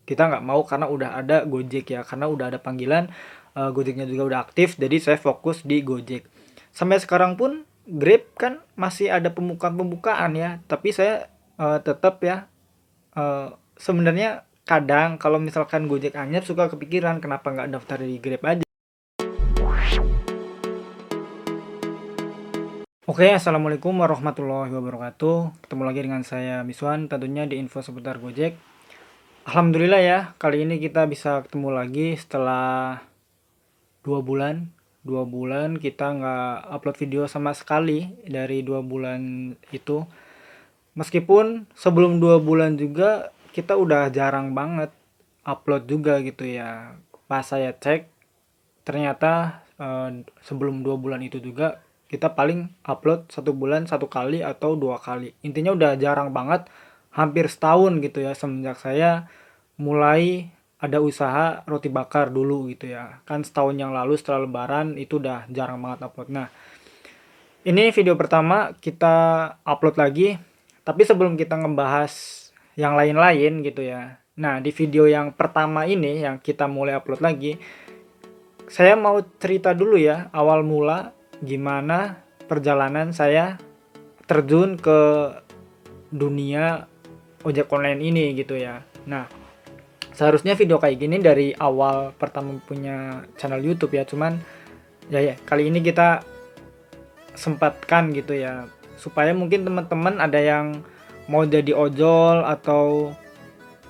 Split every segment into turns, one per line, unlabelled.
kita nggak mau karena udah ada Gojek ya, karena udah ada panggilan, Gojeknya juga udah aktif, jadi saya fokus di Gojek. Sampai sekarang pun Grab kan masih ada pembukaan ya, tapi saya tetap ya, sebenarnya kadang kalau misalkan Gojek anyep suka kepikiran kenapa nggak daftar di Grab aja. Oke, assalamualaikum warahmatullahi wabarakatuh. Ketemu lagi dengan saya Miswan, tentunya di info seputar Gojek. Alhamdulillah ya, kali ini kita bisa ketemu lagi setelah 2 bulan. 2 bulan kita nggak upload video sama sekali dari 2 bulan itu. Meskipun sebelum 2 bulan juga kita udah jarang banget upload juga gitu ya. Pas saya cek, ternyata sebelum 2 bulan itu juga kita paling upload 1 bulan 1 kali atau 2 kali. Intinya udah jarang banget, hampir setahun gitu ya semenjak saya mulai ada usaha roti bakar dulu gitu ya. Kan setahun yang lalu setelah lebaran itu udah jarang banget upload. Nah, ini video pertama kita upload lagi. Tapi sebelum kita ngebahas yang lain-lain gitu ya. Nah, di video yang pertama ini yang kita mulai upload lagi, saya mau cerita dulu ya awal mula gimana perjalanan saya terjun ke dunia ojek online ini gitu ya. Nah, seharusnya video kayak gini dari awal pertama punya channel YouTube ya, cuman ya kali ini kita sempatkan gitu ya, supaya mungkin teman-teman ada yang mau jadi ojol atau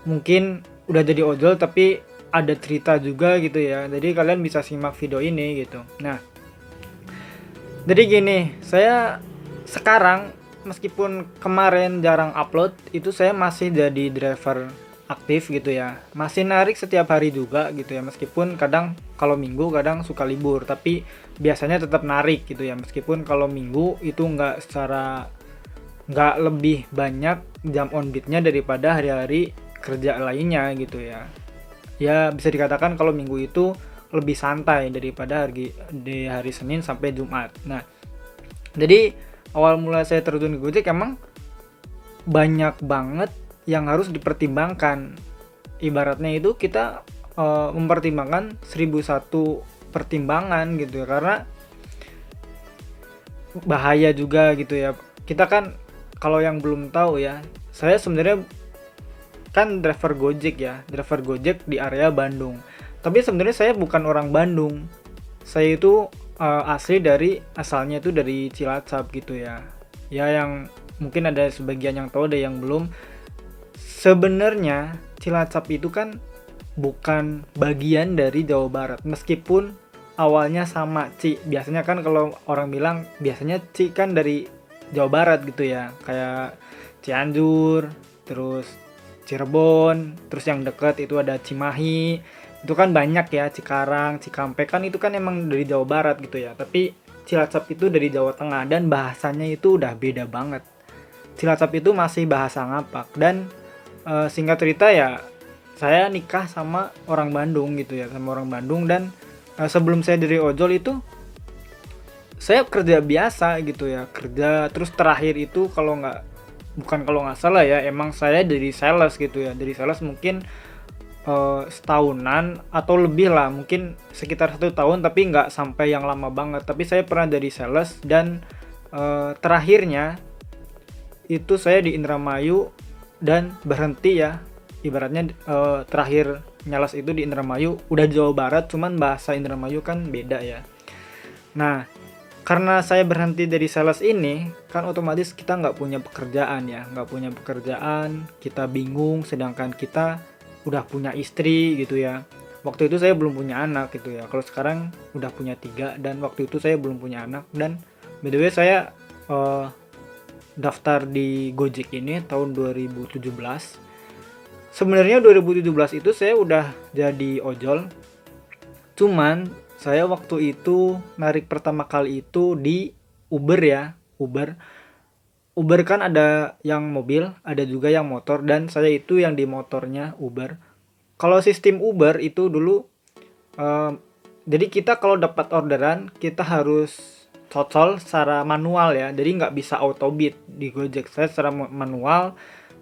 mungkin udah jadi ojol tapi ada cerita juga gitu ya, jadi kalian bisa simak video ini gitu. Nah, jadi gini, saya sekarang meskipun kemarin jarang upload, itu saya masih jadi driver aktif gitu ya. Masih narik setiap hari juga gitu ya, meskipun kadang kalau minggu kadang suka libur, tapi biasanya tetap narik gitu ya. Meskipun kalau minggu itu nggak lebih banyak jam on beatnya daripada hari-hari kerja lainnya gitu ya. Ya bisa dikatakan kalau minggu itu lebih santai daripada di hari Senin sampai Jumat. Nah, jadi awal mula saya terjun ke Gojek emang banyak banget yang harus dipertimbangkan. Ibaratnya itu kita mempertimbangkan 1001 pertimbangan gitu ya, karena bahaya juga gitu ya. Kita kan kalau yang belum tahu ya, saya sebenarnya kan driver Gojek ya, driver Gojek di area Bandung. Tapi sebenarnya saya bukan orang Bandung. Saya itu asalnya itu dari Cilacap gitu ya. Ya yang mungkin ada sebagian yang tahu, ada yang belum. Sebenarnya Cilacap itu kan bukan bagian dari Jawa Barat, meskipun awalnya sama Ci. Biasanya kan kalau orang bilang biasanya Ci kan dari Jawa Barat gitu ya, kayak Cianjur, terus Cirebon, terus yang dekat itu ada Cimahi. Itu kan banyak ya, Cikarang, Cikampek kan itu kan emang dari Jawa Barat gitu ya. Tapi Cilacap itu dari Jawa Tengah dan bahasanya itu udah beda banget. Cilacap itu masih bahasa ngapak, dan singkat cerita ya saya nikah sama orang Bandung gitu ya, sama orang Bandung. Dan sebelum saya jadi ojol itu saya kerja biasa gitu ya, kerja terus terakhir itu kalau nggak salah ya, emang saya dari sales gitu ya, dari sales mungkin setahunan atau lebih lah, mungkin sekitar 1 tahun, tapi nggak sampai yang lama banget. Tapi saya pernah dari sales, dan terakhirnya itu saya di Indramayu dan berhenti ya, ibaratnya terakhir nyalas itu di Indramayu, udah Jawa Barat cuman bahasa Indramayu kan beda ya. Nah, karena saya berhenti dari sales ini kan otomatis kita nggak punya pekerjaan ya, nggak punya pekerjaan, kita bingung, sedangkan kita udah punya istri gitu ya. Waktu itu saya belum punya anak gitu ya, kalau sekarang udah punya 3, dan waktu itu saya belum punya anak. Dan by the way saya daftar di Gojek ini tahun 2017. Sebenarnya 2017 itu saya udah jadi ojol, cuman saya waktu itu narik pertama kali itu di Uber ya. Uber kan ada yang mobil, ada juga yang motor, dan saya itu yang di motornya Uber. Kalau sistem Uber itu dulu jadi kita kalau dapat orderan kita harus cocol secara manual ya, jadi nggak bisa auto bid. Di Gojek saya secara manual,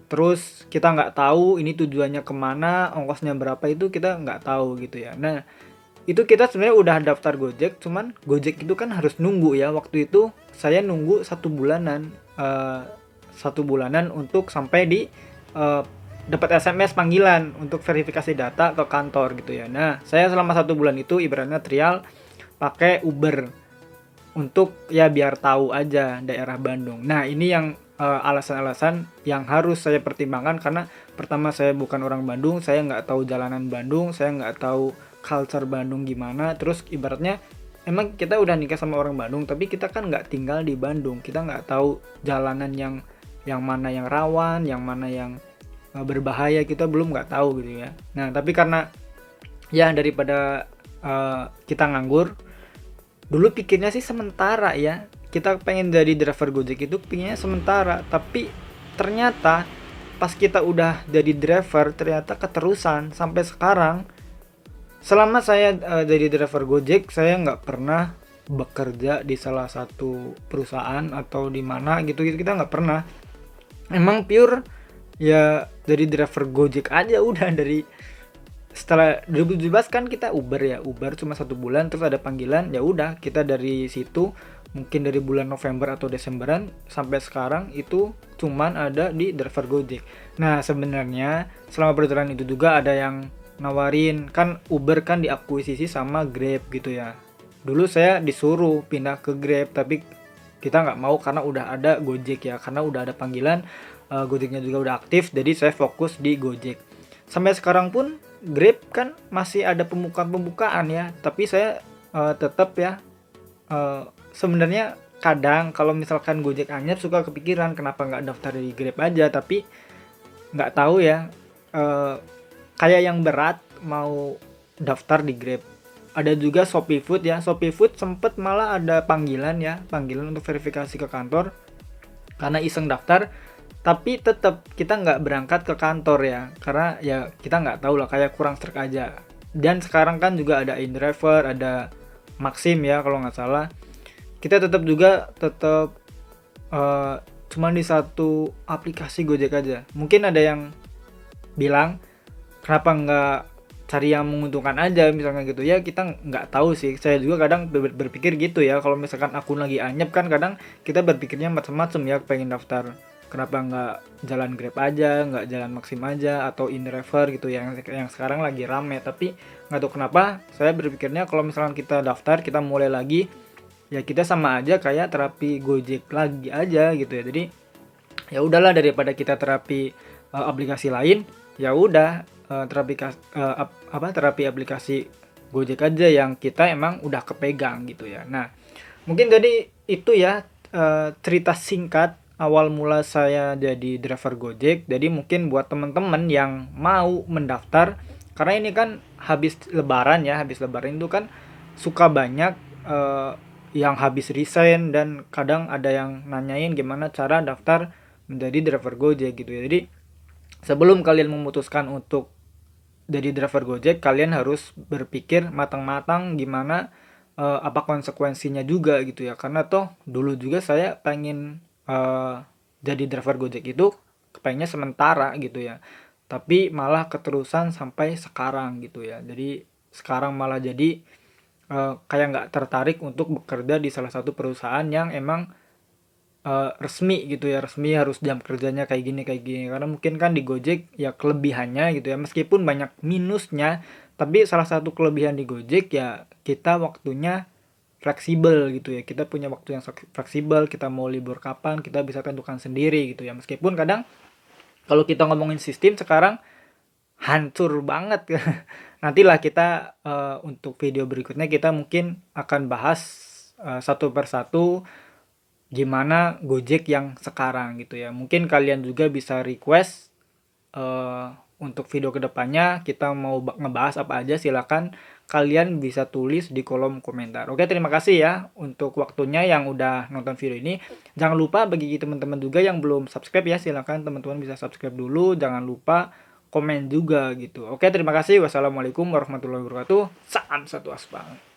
terus kita nggak tahu ini tujuannya kemana, ongkosnya berapa, itu kita nggak tahu gitu ya. Nah, itu kita sebenarnya udah daftar Gojek, cuman Gojek itu kan harus nunggu ya. Waktu itu saya nunggu 1 bulanan, 1 bulanan untuk sampai di eh, dapat SMS panggilan untuk verifikasi data ke kantor gitu ya. Nah, saya selama 1 bulan itu ibaratnya trial pakai Uber untuk ya biar tahu aja daerah Bandung. Nah, ini yang alasan-alasan yang harus saya pertimbangkan, karena pertama saya bukan orang Bandung, saya nggak tahu jalanan Bandung, saya nggak tahu culture Bandung gimana. Terus ibaratnya emang kita udah nikah sama orang Bandung, tapi kita kan nggak tinggal di Bandung, kita nggak tahu jalanan yang mana yang rawan, yang mana yang berbahaya, kita belum nggak tahu gitu ya. Nah, tapi karena ya daripada kita nganggur, dulu pikirnya sih sementara ya, kita pengen jadi driver Gojek itu pikirnya sementara, tapi ternyata pas kita udah jadi driver ternyata keterusan sampai sekarang. Selama saya jadi driver Gojek, saya nggak pernah bekerja di salah satu perusahaan atau di mana gitu, kita nggak pernah. Emang pure ya jadi driver Gojek aja udah. Dari setelah 2017 kan kita Uber ya, Uber cuma 1 bulan, terus ada panggilan, ya udah kita dari situ mungkin dari bulan November atau Desemberan sampai sekarang itu cuman ada di driver Gojek. Nah, sebenarnya selama perjalanan itu juga ada yang nawarin, kan Uber kan diakuisisi sama Grab gitu ya. Dulu saya disuruh pindah ke Grab, tapi kita nggak mau karena udah ada Gojek ya, karena udah ada panggilan, Gojeknya juga udah aktif, jadi saya fokus di Gojek. Sampai sekarang pun Grab kan masih ada pembukaan ya, tapi saya tetap ya, sebenarnya kadang kalau misalkan Gojek anyap suka kepikiran kenapa nggak daftar di Grab aja, tapi nggak tahu ya, kayak yang berat mau daftar di Grab. Ada juga Shopee Food ya, Shopee Food sempet malah ada panggilan ya, panggilan untuk verifikasi ke kantor karena iseng daftar, tapi tetap kita nggak berangkat ke kantor ya, karena ya kita nggak tahu lah, kayak kurang strike aja. Dan sekarang kan juga ada InDriver, ada Maxim ya kalau nggak salah, kita tetap cuman di satu aplikasi Gojek aja. Mungkin ada yang bilang kenapa nggak cari yang menguntungkan aja misalkan gitu ya, kita nggak tahu sih. Saya juga kadang berpikir gitu ya, kalau misalkan akun lagi anyep kan kadang kita berpikirnya macam-macam ya, pengen daftar, kenapa nggak jalan Grab aja, nggak jalan Maxim aja atau InDriver gitu yang sekarang lagi rame. Tapi nggak tahu kenapa saya berpikirnya kalau misalkan kita daftar, kita mulai lagi, ya kita sama aja kayak terapi Gojek lagi aja gitu ya. Jadi ya udahlah, daripada kita terapi aplikasi lain, ya udah terapi aplikasi Gojek aja yang kita emang udah kepegang gitu ya. Nah, mungkin jadi itu ya cerita singkat awal mula saya jadi driver Gojek. Jadi mungkin buat teman-teman yang mau mendaftar, karena ini kan habis lebaran ya, habis lebaran itu kan suka banyak yang habis resign, dan kadang ada yang nanyain gimana cara daftar menjadi driver Gojek gitu ya. Jadi sebelum kalian memutuskan untuk jadi driver Gojek, kalian harus berpikir matang-matang gimana, apa konsekuensinya juga gitu ya. Karena toh dulu juga saya pengen jadi driver Gojek itu pengennya sementara gitu ya, tapi malah keterusan sampai sekarang gitu ya. Jadi sekarang malah jadi kayak nggak tertarik untuk bekerja di salah satu perusahaan yang emang resmi gitu ya, resmi harus jam kerjanya kayak gini. Karena mungkin kan di Gojek ya kelebihannya gitu ya, meskipun banyak minusnya, tapi salah satu kelebihan di Gojek ya kita waktunya fleksibel gitu ya, kita punya waktu yang fleksibel, kita mau libur kapan kita bisa tentukan sendiri gitu ya. Meskipun kadang kalau kita ngomongin sistem sekarang hancur banget. Nantilah kita untuk video berikutnya kita mungkin akan bahas satu persatu gimana Gojek yang sekarang gitu ya. Mungkin kalian juga bisa request untuk video kedepannya kita mau ngebahas apa aja, silakan kalian bisa tulis di kolom komentar. Oke, terima kasih ya untuk waktunya yang udah nonton video ini. Jangan lupa bagi teman-teman juga yang belum subscribe ya, silakan teman-teman bisa subscribe dulu. Jangan lupa komen juga gitu. Oke, terima kasih. Wassalamualaikum warahmatullahi wabarakatuh. Salam satu aspal.